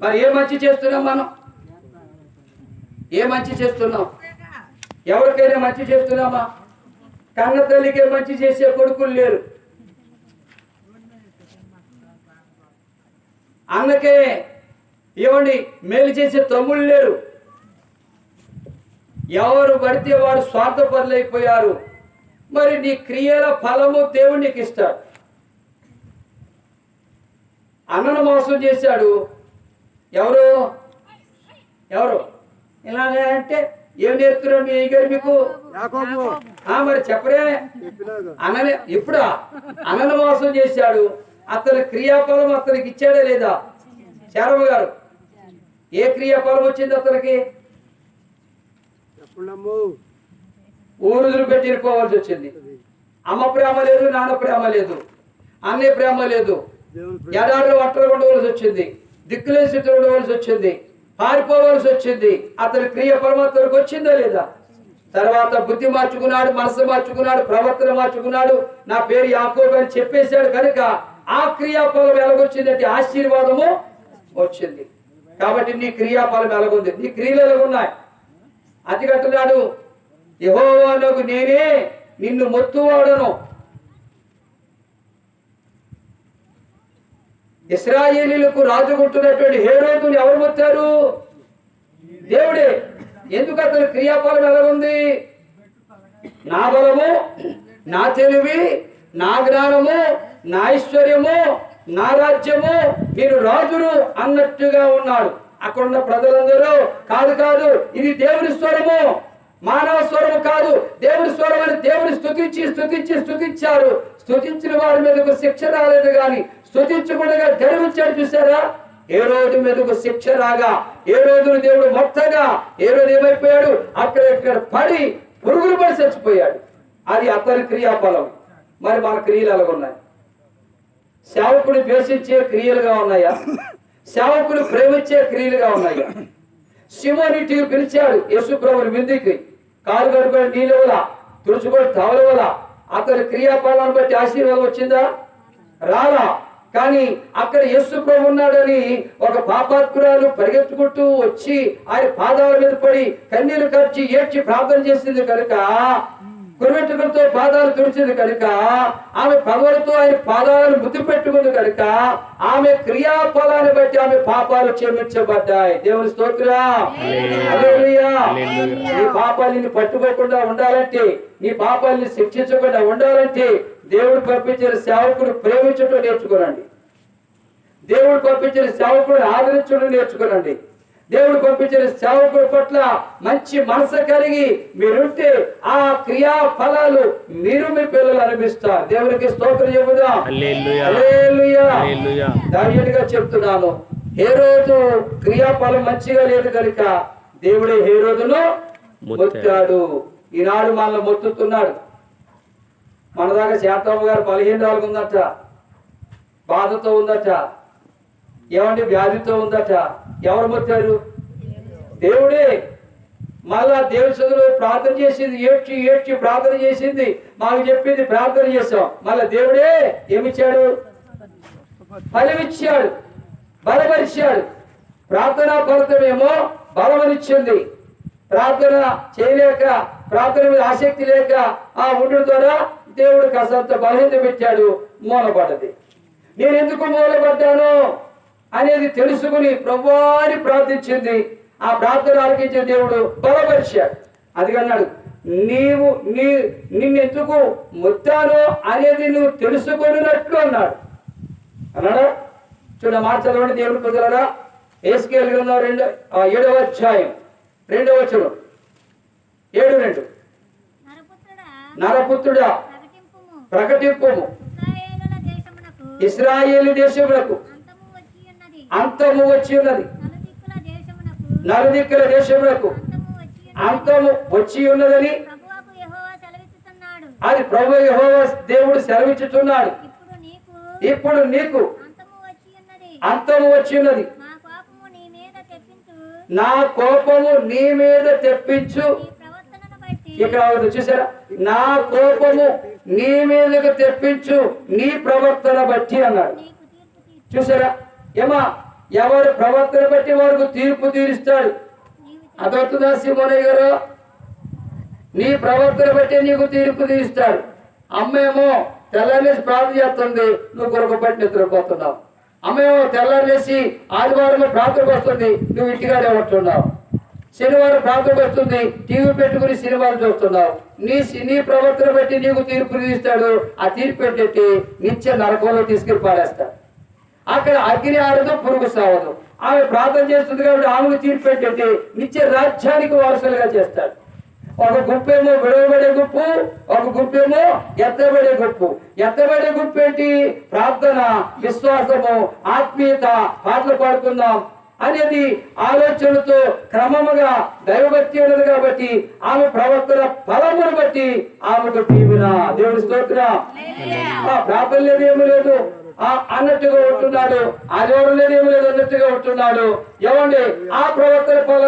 మరి ఏ మంచి చేస్తున్నాం మనం? ఏ మంచి చేస్తున్నాం? ఎవరికైనా మంచి చేస్తున్నామా? కన్న తల్లికే మంచి చేసే కొడుకులు లేరు, అన్నకే ఏమండి మేలు చేసే తమ్ముళ్ళు లేరు. ఎవరు పడితే వారు స్వార్థపరులైపోయారు. మరి నీ క్రియల ఫలము దేవుడు నీకు ఇస్తాడు. అన్నను మోసం చేశాడు ఎవరు? ఇలాగే అంటే ఏం నేర్పుతున్నాడు మీ గారు మీకు? మరి చెప్పరే. అన్ననే ఇప్పుడు అన్నను మోసం చేశాడు. అతని క్రియాఫలం అతనికి ఇచ్చాడా లేదా? శారమ్మ గారు, ఏ క్రియాఫలం వచ్చింది అతనికి? ఊరు వదిలిపెట్టి వెళ్ళిపోవాల్సి వచ్చింది. అమ్మ ప్రేమ లేదు, నాన్న ప్రేమ లేదు, అన్నయ్య ప్రేమ లేదు, ఎడారిలో ఒంటరిగా ఉండవలసి వచ్చింది, దిక్కులేని స్థితిలో ఉండవలసి వచ్చింది, పారిపోవలసి వచ్చింది. అతని క్రియ పరమాత్మకు వచ్చిందా లేదా? తర్వాత బుద్ధి మార్చుకున్నాడు, మనసు మార్చుకున్నాడు, ప్రవర్తన మార్చుకున్నాడు. నా పేరు యాకోబు అని చెప్పేశాడు కనుక ఆ క్రియాఫలం ఎలాగొచ్చిందంటే ఆశీర్వాదము వచ్చింది. కాబట్టి నీ క్రియాఫలం ఎలాగుంది? నీ క్రియలు ఎలాగున్నాయి? అది కట్టున్నాడు, యెహోవానకు నేనే నిన్ను మొత్తువాడను. ఇశ్రాయేలీలకు రాజుకుంటున్నటువంటి హేరోదుని ఎవరు మొత్తారు? దేవుడే. ఎందుకు? అతని క్రియాఫలం ఎలాగుంది? నా బలము, నా తెలివి, నా జ్ఞానము, నా ఐశ్వర్యము, నా రాజ్యము, నేను రాజును అన్నట్టుగా ఉన్నాడు. అక్కడున్న ప్రజలందరూ కాదు ఇది దేవుని స్వరము, మానవ స్వరము కాదు, దేవుని స్వరం అని దేవుని స్తుతించారు. స్తుతించిన వారి మీదకు శిక్ష రాలేదు గాని స్తుతించకుండా గర్వించాడు. చూసారా? ఏ రోజు మీదకు శిక్ష రాగా, ఏ రోజును దేవుడు మొత్తగా ఏ రోజు ఏమైపోయాడు? అక్కడ పడి పురుగులు పడి చచ్చిపోయాడు. అది అతని క్రియాఫలం. మరి మన క్రియలు ఎలాగున్నాయి? సేవకుని ద్వేషించే క్రియలుగా ఉన్నాయా? సేవకులు ప్రేమించే క్రియలుగా ఉన్నాయా? శివనిటి పిలిచాడు యేసు ప్రభుని విందుకి, కాలు గడుపుకొని నీళ్ళ వల్ల, తుడుచుకొని తవల వల్ల. అతని క్రియాఫలాన్ని బట్టి ఆశీర్వాదం వచ్చిందా? రాలా. కానీ అక్కడ యేసు ప్రభు ఉన్నాడని ఒక పాపాత్మురాలు పరిగెత్తుకుంటూ వచ్చి ఆయన పాదాల మీద పడి కన్నీరు కార్చి ఏడ్చి ప్రార్థన చేసింది కనుక, కురువెట్టుకలతో పాదాలు తుడిచింది కనుక, ఆమె పగలతో ఆయన పాదాలను ముద్దు పెట్టుకుంది కనుక ఆమె క్రియాఫలాన్ని బట్టి ఆమె పాపాలు క్షమించబడ్డాయి. దేవుని స్తోత్రం. హల్లెలూయా. నీ పాపాలని పట్టుకోకుండా ఉండాలంటే, నీ పాపాలని శిక్షించకుండా ఉండాలంటే దేవుడు పంపించిన సేవకుడు ప్రేమించడం నేర్చుకోనండి. దేవుడు పంపించిన సేవకుడు ఆదరించడం నేర్చుకోనండి. దేవుడు పంపించిన సేవకుడి పట్ల మంచి మనసు కలిగి మీరుంటే ఆ క్రియా ఫలాలు మీరు మీ పిల్లలు అనిపిస్తారు. దేవునికి స్తోత్రం చెబుదాం. హల్లెలూయా. ధైర్యంగా చెప్తున్నాను, హేరోదు క్రియాఫలం మంచిగా లేదు కనుక దేవుడే హేరోదును మొత్తాడు. ఈనాడు మనల్ని మొత్తుతున్నాడు. మన దాకా శాంతమ్మ గారు 15 ఉందట, బాధతో ఉందట, ఏమంటే వ్యాధితో ఉందట. ఎవరు మొత్తారు? దేవుడే. మళ్ళా దేవుడి చదువులో ప్రార్థన చేసింది, ఏడ్చి ప్రార్థన చేసింది, మాకు చెప్పింది, ప్రార్థన చేసాం. మళ్ళా దేవుడే ఏమిచ్చాడు? ఫలమిచ్చాడు, బలపరిచాడు. ప్రార్థనా ఫలితమేమో బలమనిచ్చింది. ప్రార్థన చేయలేక, ప్రార్థన మీద ఆసక్తి లేక ఆ ఉండడం ద్వారా దేవుడు కాసంత బలహీన పెట్టాడు, మూలపడ్డది. నేను ఎందుకు మూలపడ్డాను అనేది తెలుసుకుని ప్రభువాని ప్రార్థించింది. ఆ ప్రార్థన ఆలకించిన దేవుడు బలపరిచాడు. అందుకన్నాడు, నిన్నెందుకు మొత్తాను అనేది నువ్వు తెలుసుకున్నట్లు అన్నాడు. అన్నాడా? చూడ మాట చదవండి. దేవుడు కుదరడా? యేసుకేలు గ్రంథం 7వ అధ్యాయం 2వ వచనం. 7:2. నరపుత్రుడా ప్రకటింపుము, ఇశ్రాయేలు దేశములకు అంతము వచ్చి ఉన్నది, నలుదిక్కుల దేశములకు అంతము వచ్చి ఉన్నదని అది ప్రభు యెహోవా దేవుడు సెలవిచ్చుతున్నాడు. ఇప్పుడు నీకు అంతము వచ్చి ఉన్నది, నా కోపము నీ మీద తెప్పించు. ఇక్కడ చూసారా? నా కోపము నీ మీదకు తెప్పించు నీ ప్రవర్తన బట్టి అన్నాడు. చూసారా? ఏమా ఎవరి ప్రవర్తన బట్టి వారికి తీర్పు తీరుస్తాడు. అదవుతుందా సీమోనయ్య గారు? నీ ప్రవర్తన బట్టి నీకు తీర్పు తీరుస్తాడు. అమ్మేమో తెల్లారేసి ప్రార్థన చేస్తుంది, నువ్వు గురకపట్టి నిద్రపోతున్నావు. అమ్మేమో తెల్లారేసి ఆదివారం ప్రార్థనకు వస్తుంది, నువ్వు ఇంటిగానే ఉంటున్నావు. శనివారం ప్రార్థనకు వస్తుంది, టీవీ పెట్టుకుని సినిమాలు చూస్తున్నావు. నీ ప్రవర్తన బట్టి నీకు తీర్పు తీస్తాడు. ఆ తీర్పు ఏంటంటే నిత్య నరకంలో తీసుకెళ్ళి పారేస్తాడు. అక్కడ అగ్ని ఆడదు, పురుగు సావదు. ఆమె ప్రార్థన చేస్తుంది కాబట్టి ఆమెకు తీర్పు ఏంటంటే నిత్య రాజ్యానికి వారసులుగా చేస్తాడు. ఒక గుంపేమో విడవబడే గుంపు, ఒక గుంపేమో ఎత్తబడే గుంపు. ఎత్తబడే గుంపు ఏంటి? ప్రార్థన, విశ్వాసము, ఆత్మీయత, పాటలు పాడుకుందాం అనేది ఆలోచనలతో క్రమముగా దైవభక్తి ఉన్నది కాబట్టి ఆమె ప్రవర్తన ఫలమును బట్టి ఆమెకు దీవెన. దేవుడి స్తోత్రం. ప్రార్థన లేదేమీ లేదు అన్నట్టుగా ఉంటున్నాడు, ఆదివారం లేదేమీ లేదు అన్నట్టుగా ఉంటున్నాడు. ఏమండి? ఆ ప్రవర్తన ఫలం